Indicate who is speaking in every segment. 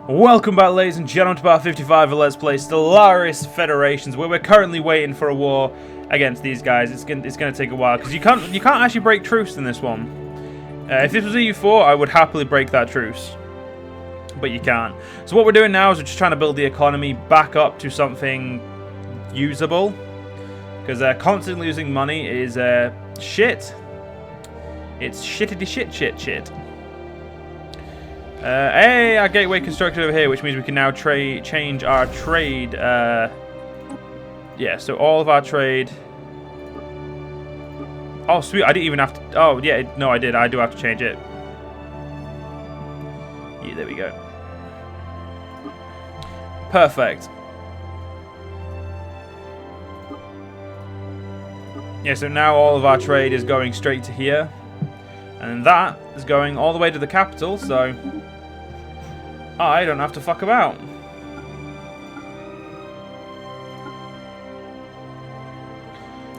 Speaker 1: Welcome back, ladies and gentlemen, to part 55 of Let's Play Stellaris Federations, where we're currently waiting for a war against these guys. It's gonna take a while because you can't actually break truce in this one. If this was EU4, I would happily break that truce, but you can't. So what we're doing now is we're just trying to build the economy back up to something usable, because constantly losing money is shit. It's shittity shit. Hey, our gateway constructed over here, which means we can now change our trade. Yeah, so all of our trade. Oh, sweet! I didn't even have to. Oh, yeah, no, I did. I do have to change it. Yeah, there we go. Perfect. Yeah, so now all of our trade is going straight to here, and that is going all the way to the capital. So I don't have to fuck about.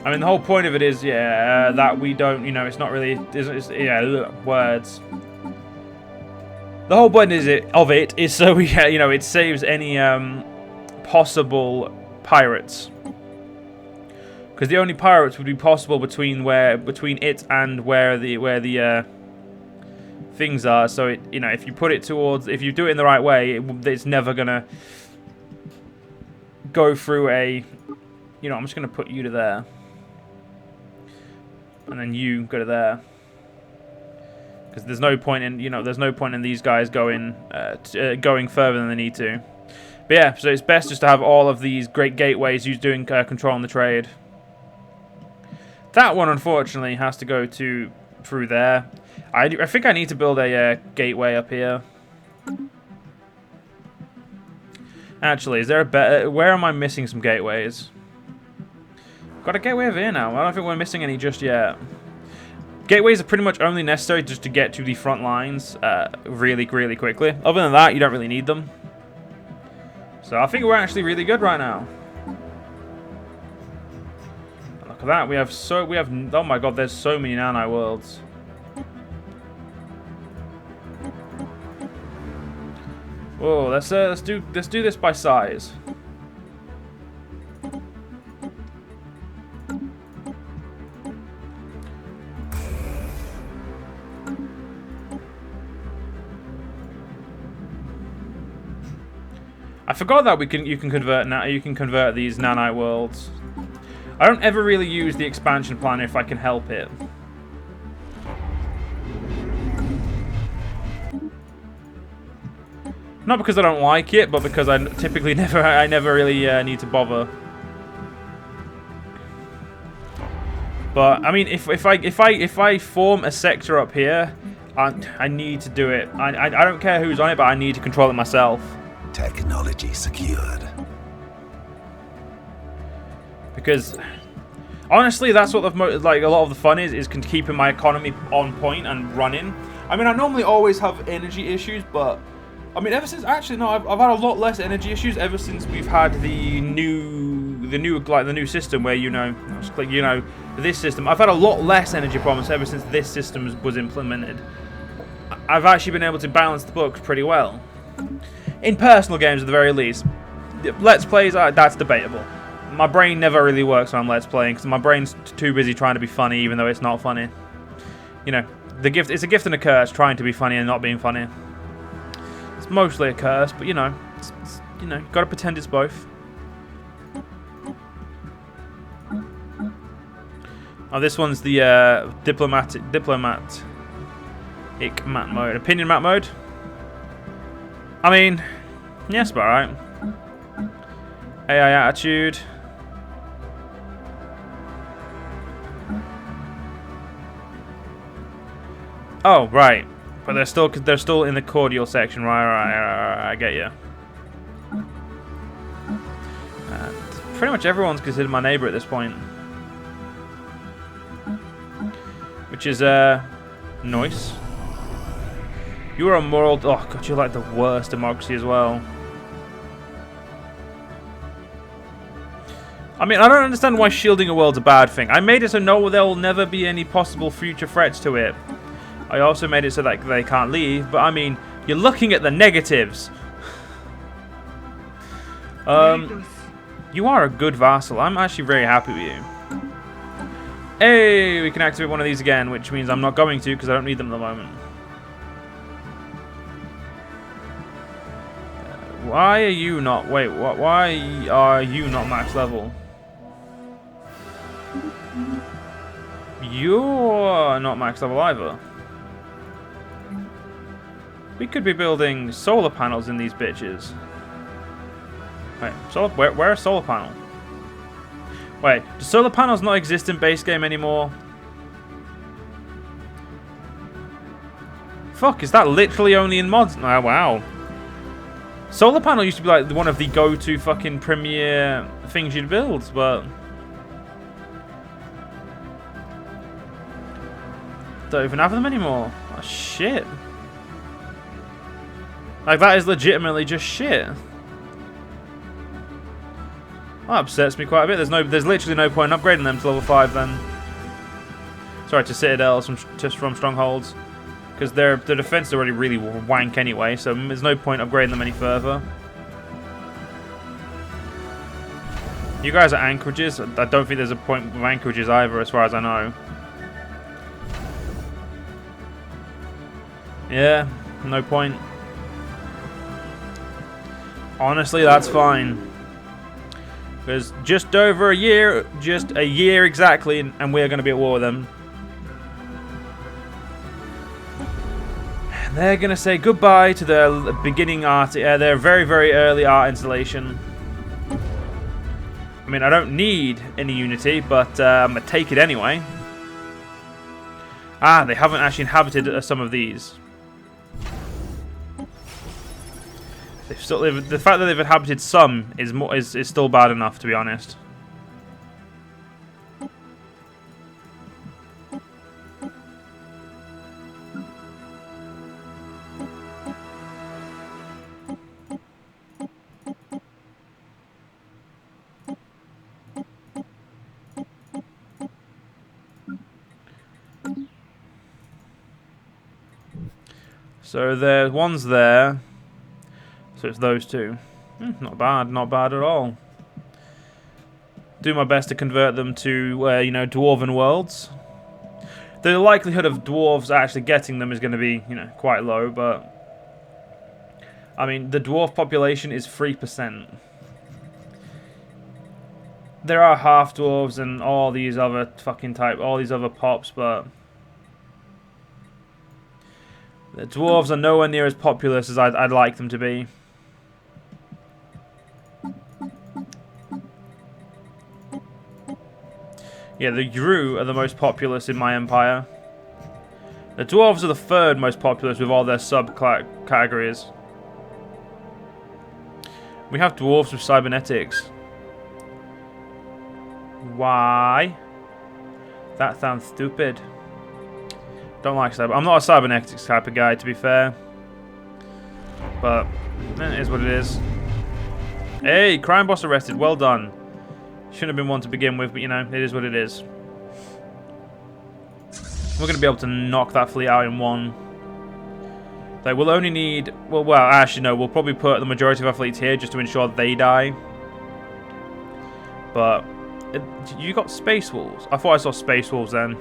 Speaker 1: I mean, the whole point of it is, yeah, that we don't, you know, it's not really, yeah, words. The whole point of it is so we, you know, it saves any possible pirates. Because the only pirates would be possible between it and where the things are. So it, you know, if you put it towards, if you do it in the right way, it's never gonna go through a, you know, I'm just gonna put you to there, and then you go to there, because there's no point in, you know, there's no point in these guys going further than they need to. But yeah, so it's best just to have all of these great gateways used doing controlling the trade. That one, unfortunately, has to go through there. I think I need to build a gateway up here. Actually, is there a better... Where am I missing some gateways? Got a gateway over here now. I don't think we're missing any just yet. Gateways are pretty much only necessary just to get to the front lines really quickly. Other than that, you don't really need them. So I think we're actually really good right now. Look at that. We have oh my god, there's so many nano worlds. Whoa, let's do this by size. I forgot that you can convert these nanite worlds. I don't ever really use the expansion plan if I can help it. Not because I don't like it, but because I typically never really need to bother. But I mean, if I form a sector up here, I need to do it. I don't care who's on it, but I need to control it myself.
Speaker 2: Technology secured.
Speaker 1: Because honestly, that's what like a lot of the fun is keeping my economy on point and running. I mean, I normally always have energy issues, but I mean, ever since, actually, no, I've had a lot less energy issues ever since we've had the new system where, you know, just click, you know, this system. I've had a lot less energy problems ever since this system was implemented. I've actually been able to balance the books pretty well. In personal games, at the very least. Let's plays, that's debatable. My brain never really works when I'm let's playing because my brain's too busy trying to be funny, even though it's not funny. You know, it's a gift and a curse trying to be funny and not being funny. It's mostly a curse, but you know, you know, gotta pretend it's both. Oh, this one's the diplomat map mode, opinion map mode. I mean, yes, but alright. AI attitude. Oh, right. But they're still in the cordial section, right, I get you. Pretty much everyone's considered my neighbor at this point, which is nice. You are a moral. Oh god, you're like the worst democracy as well. I mean, I don't understand why shielding a world's a bad thing. I made it so there will never be any possible future threats to it. I also made it so that they can't leave, but I mean, you're looking at the negatives. You are a good vassal. I'm actually very happy with you. Hey, we can activate one of these again, which means I'm not going to because I don't need them at the moment. Why are you not... Wait, what? Why are you not max level? You're not max level either. We could be building solar panels in these bitches. Wait, where are solar panels? Wait, do solar panels not exist in base game anymore? Fuck, is that literally only in mods? Oh, wow. Solar panel used to be like one of the go-to fucking premier things you'd build, but... don't even have them anymore. Oh, shit. Like, that is legitimately just shit. That upsets me quite a bit. There's literally no point in upgrading them to level 5 then. Sorry, to Citadels just from Strongholds. Because their defense is already really wank anyway, so there's no point upgrading them any further. You guys are anchorages. I don't think there's a point with anchorages either, as far as I know. Yeah, no point. Honestly, that's fine. Because just over a year exactly, and we're going to be at war with them. And they're going to say goodbye to their beginning art, their very, very early art installation. I mean, I don't need any unity, but I'm going to take it anyway. Ah, they haven't actually inhabited some of these. The fact that they've inhabited some is still bad enough, to be honest. So there's one's there. So it's those two. Not bad, not bad at all. Do my best to convert them to, you know, dwarven worlds. The likelihood of dwarves actually getting them is going to be, you know, quite low, but... I mean, the dwarf population is 3%. There are half-dwarves and all these other fucking all these other pops, but... the dwarves are nowhere near as populous as I'd like them to be. Yeah, the Gru are the most populous in my empire. The dwarves are the third most populous with all their sub-categories. We have dwarves with cybernetics. Why? That sounds stupid. Don't like cyber. I'm not a cybernetics type of guy, to be fair. But it is what it is. Hey, crime boss arrested. Well done. Shouldn't have been one to begin with, but you know, it is what it is. We're going to be able to knock that fleet out in one. Like, we'll only need... Well, actually, no. We'll probably put the majority of our fleets here just to ensure they die. But... you got Space Wolves? I thought I saw Space Wolves then.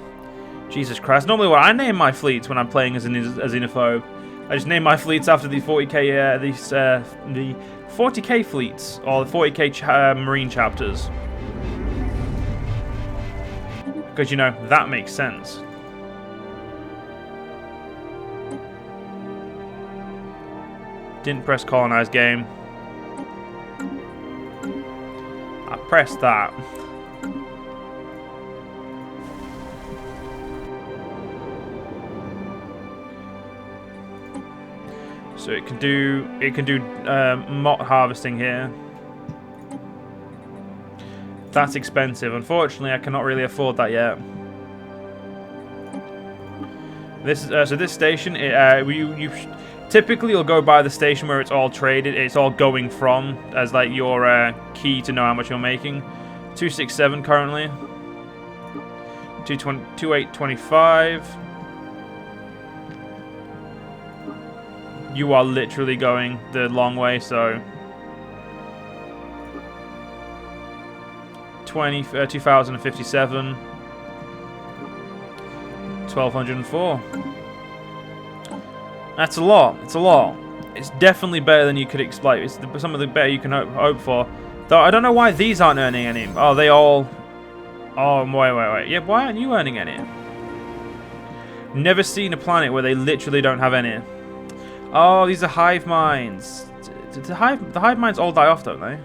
Speaker 1: Jesus Christ. Normally, I name my fleets when I'm playing as a xenophobe. I just name my fleets after the 40k, the 40k fleets, or the 40k marine chapters. Because, you know, that makes sense. Didn't press colonize game. I pressed that. So it can do mott harvesting here. That's expensive. Unfortunately, I cannot really afford that yet. So this station, typically you'll go by the station where it's all traded. It's all going from as like your key to know how much you're making. 267 currently. 2825. You are literally going the long way, so 2057. 1204. That's a lot. It's a lot. It's definitely better than you could expect. It's some of the better you can hope for. Though I don't know why these aren't earning any. Oh, they all... Oh, wait. Yeah, why aren't you earning any? Never seen a planet where they literally don't have any. Oh, these are hive minds. The hive minds all die off, don't they?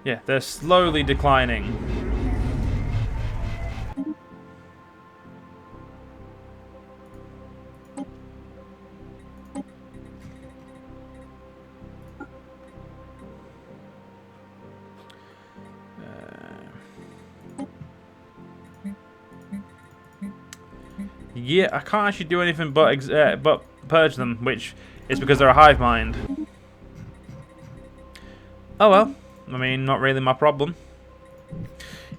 Speaker 1: Yeah, they're slowly declining. Yeah, I can't actually do anything but purge them, which is because they're a hive mind. Oh well. I mean, not really my problem.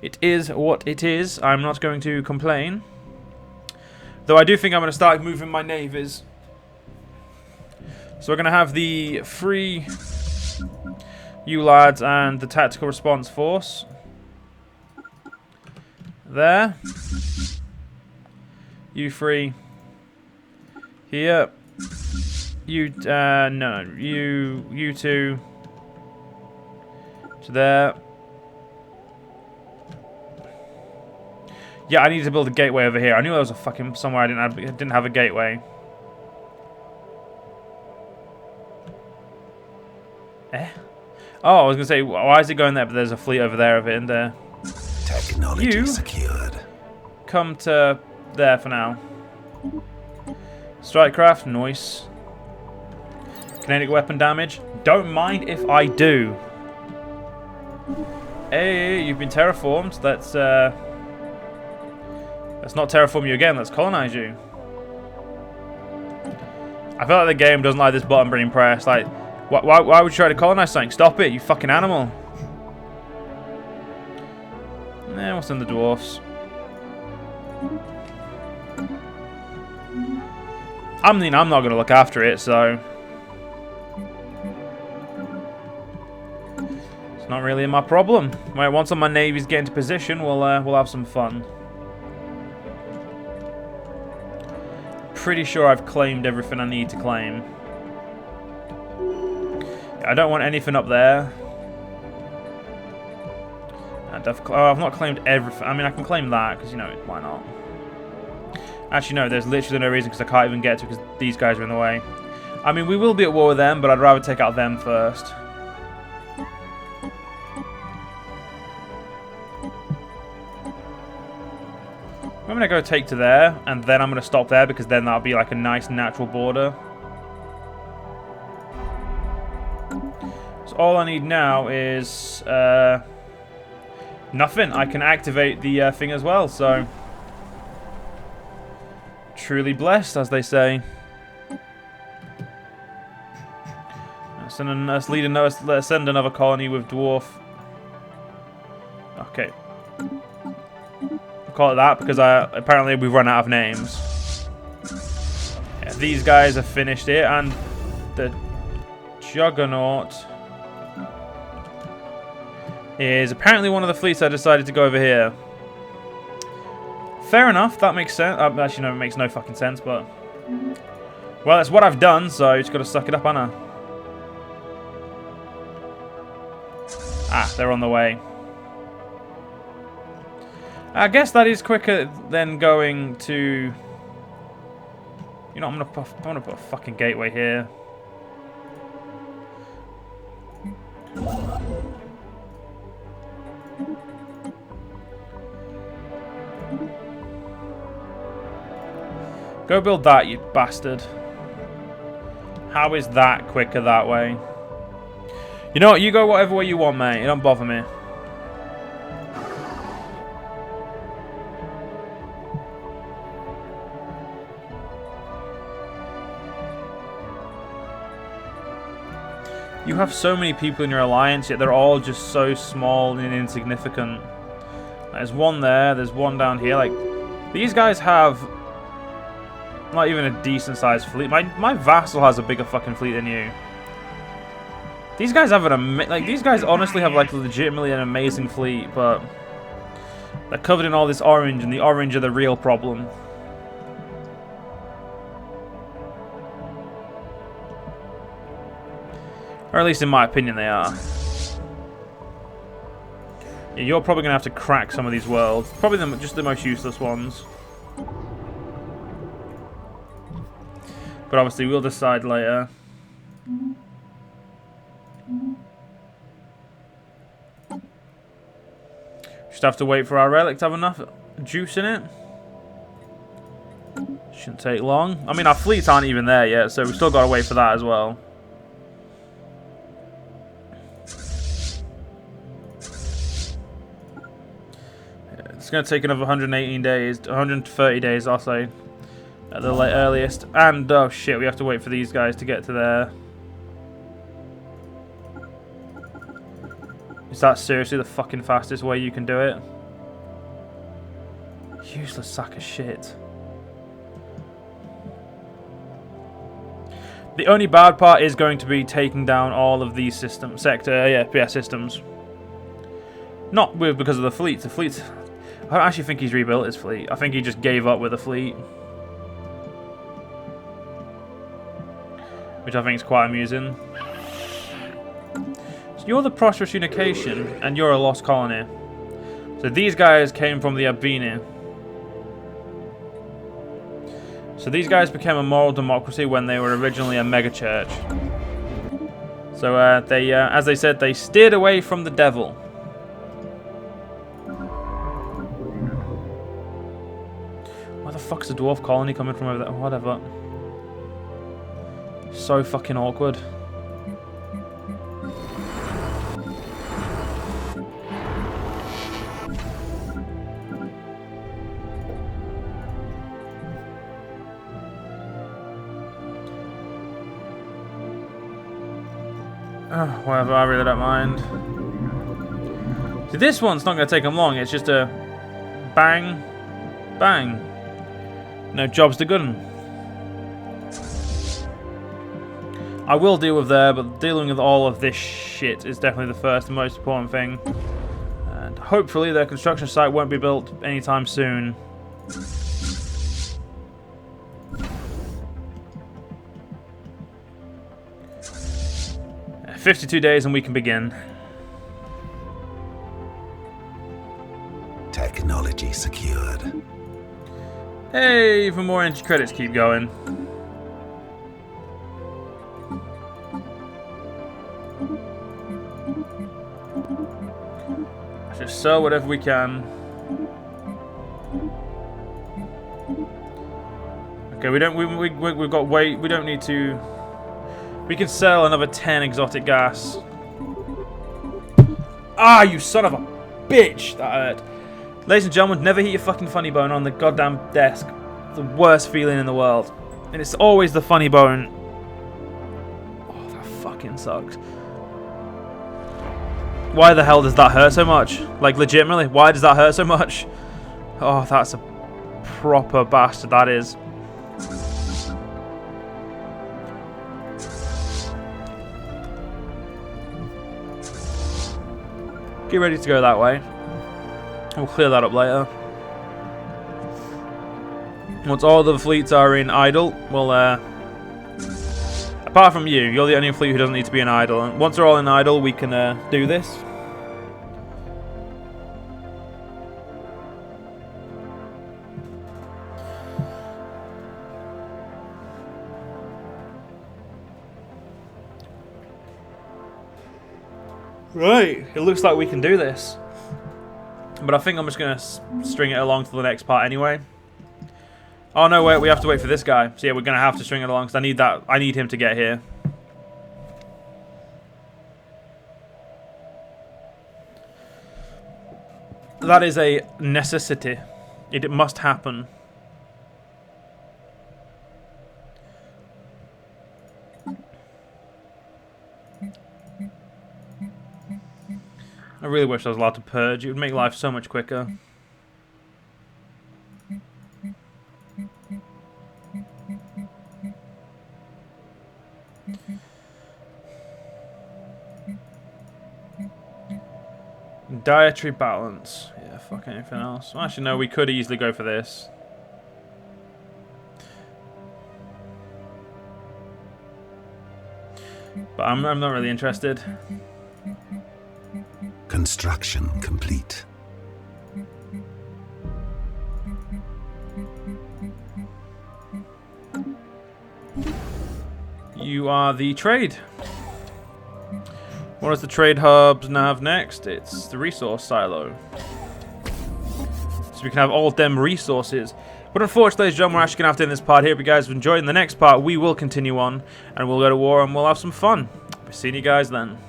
Speaker 1: It is what it is. I'm not going to complain. Though I do think I'm going to start moving my navies. So we're going to have the free you lads and the tactical response force. There. You three. Here. You, no, you two. To there. Yeah, I need to build a gateway over here. I knew there was a fucking somewhere I didn't have a gateway. Eh? Oh, I was gonna say, why is it going there? But there's a fleet over there of it in there.
Speaker 2: Technology secured.
Speaker 1: Come to there for now. Strike craft, nice. Kinetic weapon damage. Don't mind if I do. Hey, you've been terraformed. Let's not terraform you again. Let's colonize you. I feel like the game doesn't like this button being pressed. Like, why would you try to colonize something? Stop it, you fucking animal. Nah, what's in the dwarfs? I mean, I'm not going to look after it, so... It's not really my problem. Right, once all my navies get into position, we'll have some fun. Pretty sure I've claimed everything I need to claim. I don't want anything up there. And I've not claimed everything. I mean, I can claim that, because, you know, why not? Actually, no, there's literally no reason, because I can't even get to it, because these guys are in the way. I mean, we will be at war with them, but I'd rather take out them first. I'm going to go take to there, and then I'm going to stop there, because then that'll be like a nice natural border. So all I need now is nothing. I can activate the thing as well, so... Truly blessed, as they say. Let's send another colony with dwarf. Okay. I'll call it that because apparently we've run out of names. Yeah, these guys have finished it, and the Juggernaut is apparently one of the fleets that decided to go over here. Fair enough, that makes sense. Actually, no, it makes no fucking sense, but... Well, it's what I've done, so you just gotta suck it up, Anna. Ah, they're on the way. I guess that is quicker than going to... You know, I'm gonna put a fucking gateway here. Go build that, you bastard. How is that quicker that way? You know what? You go whatever way you want, mate. It don't bother me. You have so many people in your alliance, yet they're all just so small and insignificant. There's one there. There's one down here. Like, these guys have... Not even a decent sized fleet. My vassal has a bigger fucking fleet than you. These guys have these guys honestly have like legitimately an amazing fleet, but they're covered in all this orange, and the orange are the real problem. Or at least in my opinion they are. Yeah, you're probably going to have to crack some of these worlds. Probably just the most useless ones. But obviously we'll decide later. Just have to wait for our relic to have enough juice in it. Shouldn't take long. I mean, our fleets aren't even there yet, so we've still got to wait for that as well. It's going to take another 118 days, 130 days, I'll say, at the earliest. And, oh shit, we have to wait for these guys to get to there. Is that seriously the fucking fastest way you can do it? Useless sack of shit. The only bad part is going to be taking down all of these systems, systems. Not because of the fleet. The fleet, I don't actually think he's rebuilt his fleet. I think he just gave up with the fleet. Which I think is quite amusing. So you're the prosperous unification, and you're a lost colony. So these guys came from the Abini. So these guys became a moral democracy when they were originally a megachurch. So as they said, they steered away from the devil. Where the fuck's the dwarf colony coming from over there? Whatever. So fucking awkward. Whatever, I really don't mind. See, this one's not going to take them long. It's just a bang, bang. No jobs to good 'un. I will deal with there, but dealing with all of this shit is definitely the first and most important thing. And hopefully their construction site won't be built anytime soon. 52 days and we can begin.
Speaker 2: Technology secured.
Speaker 1: Hey, even more energy credits keep going. Let's just sell whatever we can. Okay, we've got weight. We don't need to. We can sell another 10 exotic gas. Ah, you son of a bitch! That hurt. Ladies and gentlemen, never hit your fucking funny bone on the goddamn desk. The worst feeling in the world. And it's always the funny bone. Oh, that fucking sucks. Why the hell does that hurt so much? Like, legitimately, why does that hurt so much? Oh, that's a proper bastard, that is. Get ready to go that way. We'll clear that up later. Once all the fleets are in idle, we'll apart from you, you're the only fleet who doesn't need to be in idle. And once they're all in idle, we can do this. Right, it looks like we can do this. But I think I'm just going to string it along to the next part anyway. Oh no, wait, we have to wait for this guy. So yeah, we're going to have to string it along because I need him to get here. That is a necessity. It must happen. I really wish I was allowed to purge. It would make life so much quicker. Dietary balance. Yeah, fuck anything else. Well, actually, no, we could easily go for this. But I'm not really interested.
Speaker 2: Construction complete.
Speaker 1: You are the trade. What does the trade hubs have next? It's the resource silo. So we can have all them resources. But unfortunately, ladies and gentlemen, we're actually going to have to end this part here. If you guys have enjoyed, in the next part, we will continue on. And we'll go to war and we'll have some fun. We'll see you guys then.